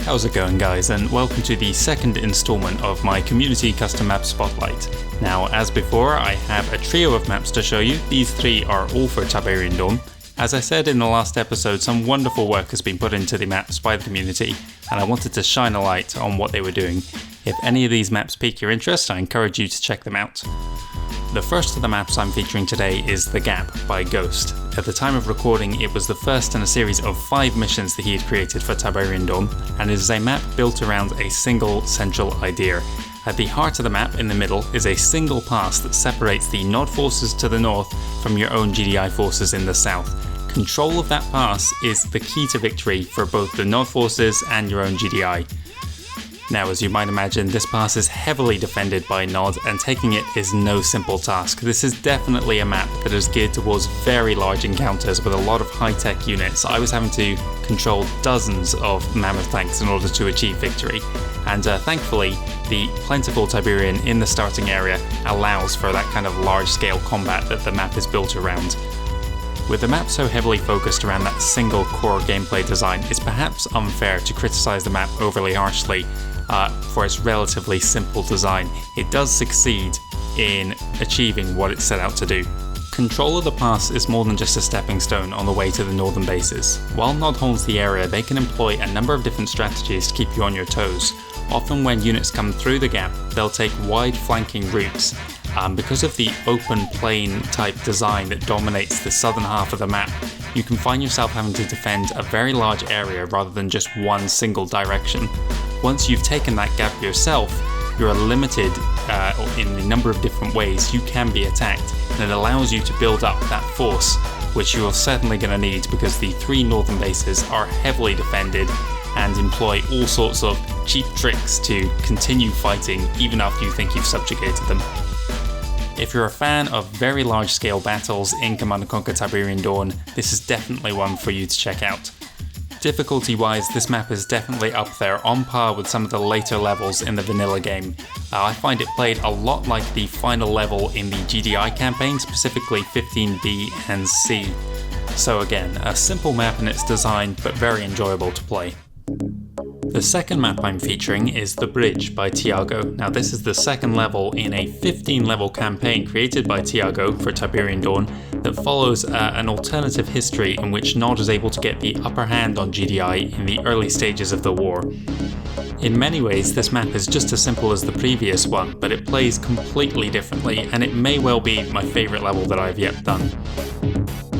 How's it going, guys, and welcome to the second installment of my community custom map spotlight. Now, as before, I have a trio of maps to show you. These three are all for Tiberian Dawn. As I said in the last episode, some wonderful work has been put into the maps by the community, and I wanted to shine a light on what they were doing. If any of these maps pique your interest, I encourage you to check them out. The first of the maps I'm featuring today is The Gap by Ghost. At the time of recording, it was the first in a series of 5 missions that he had created for Tiberian Dawn, and it is a map built around a single central idea. At the heart of the map, in the middle, is a single pass that separates the Nod forces to the north from your own GDI forces in the south. Control of that pass is the key to victory for both the Nod forces and your own GDI. Now, as you might imagine, this pass is heavily defended by Nod, and taking it is no simple task. This is definitely a map that is geared towards very large encounters with a lot of high-tech units. I was having to control dozens of mammoth tanks in order to achieve victory, and thankfully the plentiful Tiberian in the starting area allows for that kind of large-scale combat that the map is built around. With the map so heavily focused around that single core gameplay design, it's perhaps unfair to criticise the map overly harshly for its relatively simple design. It does succeed in achieving what it set out to do. Control of the pass is more than just a stepping stone on the way to the northern bases. While Nod holds the area, they can employ a number of different strategies to keep you on your toes. Often when units come through the gap, they'll take wide flanking routes. Because of the open plain type design that dominates the southern half of the map, you can find yourself having to defend a very large area rather than just one single direction. Once you've taken that gap yourself, you're limited in a number of different ways you can be attacked, and it allows you to build up that force, which you're certainly going to need because the 3 northern bases are heavily defended and employ all sorts of cheap tricks to continue fighting even after you think you've subjugated them. If you're a fan of very large scale battles in Command & Conquer Tiberian Dawn, this is definitely one for you to check out. Difficulty wise, this map is definitely up there, on par with some of the later levels in the vanilla game. I find it played a lot like the final level in the GDI campaign, specifically 15B and C. So again, a simple map in its design, but very enjoyable to play. The second map I'm featuring is The Bridge by Tiago. Now, this is the second level in a 15-level campaign created by Tiago for Tiberian Dawn that follows an alternative history in which Nod is able to get the upper hand on GDI in the early stages of the war. In many ways, this map is just as simple as the previous one, but it plays completely differently, and it may well be my favourite level that I've yet done.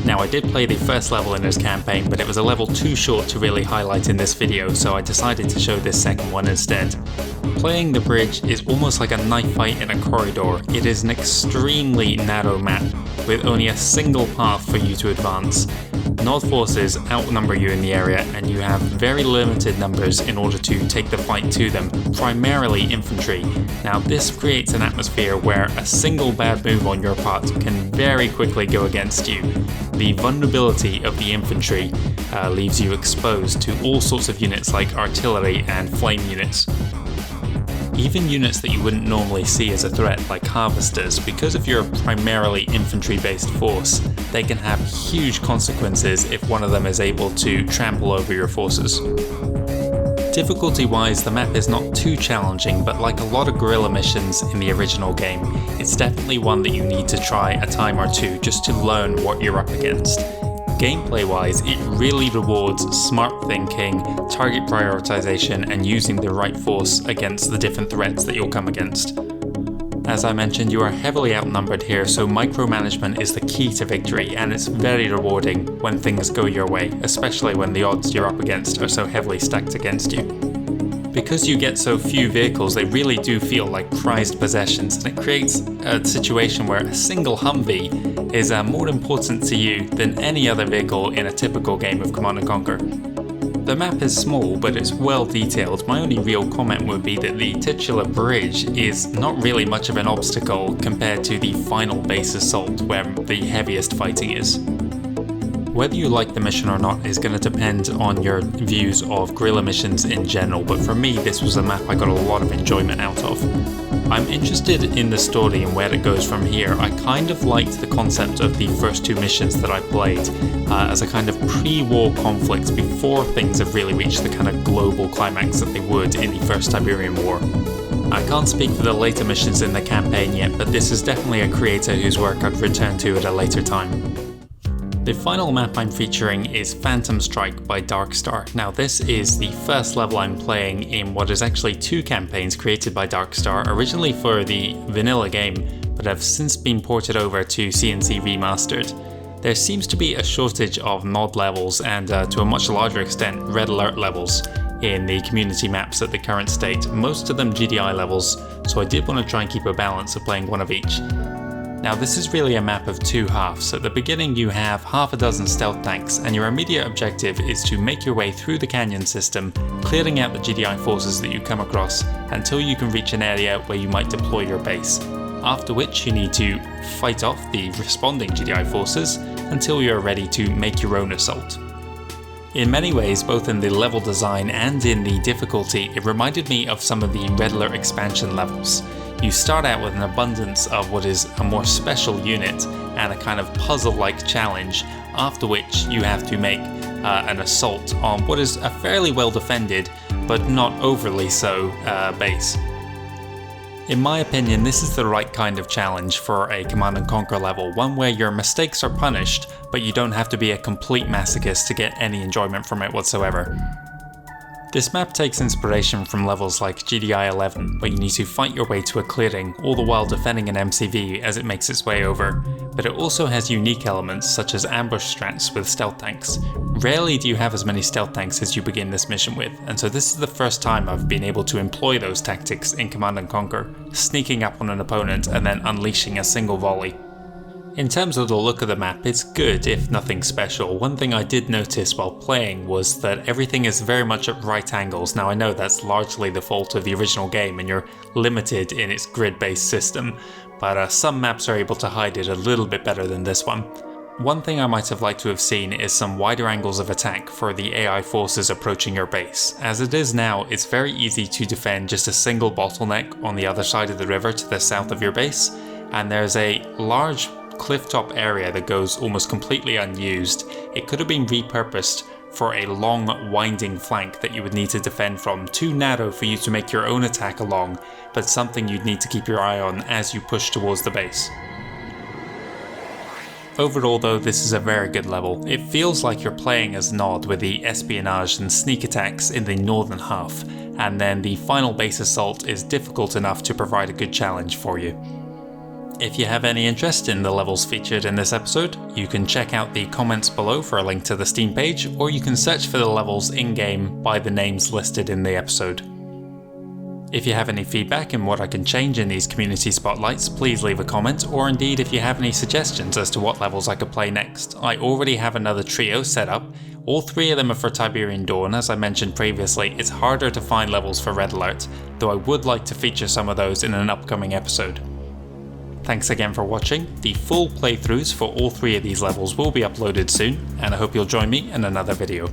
Now, I did play the first level in this campaign, but it was a level too short to really highlight in this video, so I decided to show this second one instead. Playing The Bridge is almost like a knife fight in a corridor. It is an extremely narrow map, with only a single path for you to advance. Nod forces outnumber you in the area, and you have very limited numbers in order to take the fight to them, primarily infantry. Now, this creates an atmosphere where a single bad move on your part can very quickly go against you. The vulnerability of the infantry leaves you exposed to all sorts of units like artillery and flame units. Even units that you wouldn't normally see as a threat, like harvesters, because if you're a primarily infantry-based force, they can have huge consequences if one of them is able to trample over your forces. Difficulty-wise, the map is not too challenging, but like a lot of guerrilla missions in the original game, it's definitely one that you need to try a time or two just to learn what you're up against. Gameplay-wise, it really rewards smart thinking, target prioritization, and using the right force against the different threats that you'll come against. As I mentioned, you are heavily outnumbered here, so micromanagement is the key to victory, and it's very rewarding when things go your way, especially when the odds you're up against are so heavily stacked against you. Because you get so few vehicles, they really do feel like prized possessions, and it creates a situation where a single Humvee is more important to you than any other vehicle in a typical game of Command & Conquer. The map is small, but it's well detailed. My only real comment would be that the titular bridge is not really much of an obstacle compared to the final base assault, where the heaviest fighting is. Whether you like the mission or not is going to depend on your views of guerrilla missions in general, but for me this was a map I got a lot of enjoyment out of. I'm interested in the story and where it goes from here. I kind of liked the concept of the first two missions that I played as a kind of pre-war conflict before things have really reached the kind of global climax that they would in the first Tiberian War. I can't speak for the later missions in the campaign yet, but this is definitely a creator whose work I'd return to at a later time. The final map I'm featuring is Phantom Strike by Darkstar. Now this is the first level I'm playing in what is actually two campaigns created by Darkstar, originally for the vanilla game, but have since been ported over to CNC Remastered. There seems to be a shortage of mod levels and to a much larger extent red alert levels in the community maps at the current state, most of them GDI levels, so I did want to try and keep a balance of playing one of each. Now this is really a map of two halves. At the beginning you have half a dozen stealth tanks and your immediate objective is to make your way through the canyon system, clearing out the GDI forces that you come across until you can reach an area where you might deploy your base. After which you need to fight off the responding GDI forces until you're ready to make your own assault. In many ways, both in the level design and in the difficulty, it reminded me of some of the Red Alert expansion levels. You start out with an abundance of what is a more special unit and a kind of puzzle-like challenge, after which you have to make an assault on what is a fairly well defended, but not overly so, base. In my opinion, this is the right kind of challenge for a Command & Conquer level, one where your mistakes are punished, but you don't have to be a complete masochist to get any enjoyment from it whatsoever. This map takes inspiration from levels like GDI 11, where you need to fight your way to a clearing, all the while defending an MCV as it makes its way over, but it also has unique elements such as ambush strats with stealth tanks. Rarely do you have as many stealth tanks as you begin this mission with, and so this is the first time I've been able to employ those tactics in Command & Conquer, sneaking up on an opponent and then unleashing a single volley. In terms of the look of the map, it's good, if nothing special. One thing I did notice while playing was that everything is very much at right angles. Now I know that's largely the fault of the original game and you're limited in its grid-based system, but some maps are able to hide it a little bit better than this one. One thing I might have liked to have seen is some wider angles of attack for the AI forces approaching your base. As it is now, it's very easy to defend just a single bottleneck on the other side of the river to the south of your base, and there's a large clifftop area that goes almost completely unused. It could have been repurposed for a long winding flank that you would need to defend from, too narrow for you to make your own attack along, but something you'd need to keep your eye on as you push towards the base. Overall though, this is a very good level. It feels like you're playing as Nod with the espionage and sneak attacks in the northern half, and then the final base assault is difficult enough to provide a good challenge for you. If you have any interest in the levels featured in this episode, you can check out the comments below for a link to the Steam page, or you can search for the levels in-game by the names listed in the episode. If you have any feedback and what I can change in these community spotlights, please leave a comment, or indeed if you have any suggestions as to what levels I could play next. I already have another trio set up. All three of them are for Tiberian Dawn. As I mentioned previously, it's harder to find levels for Red Alert, though I would like to feature some of those in an upcoming episode. Thanks again for watching. The full playthroughs for all three of these levels will be uploaded soon, and I hope you'll join me in another video.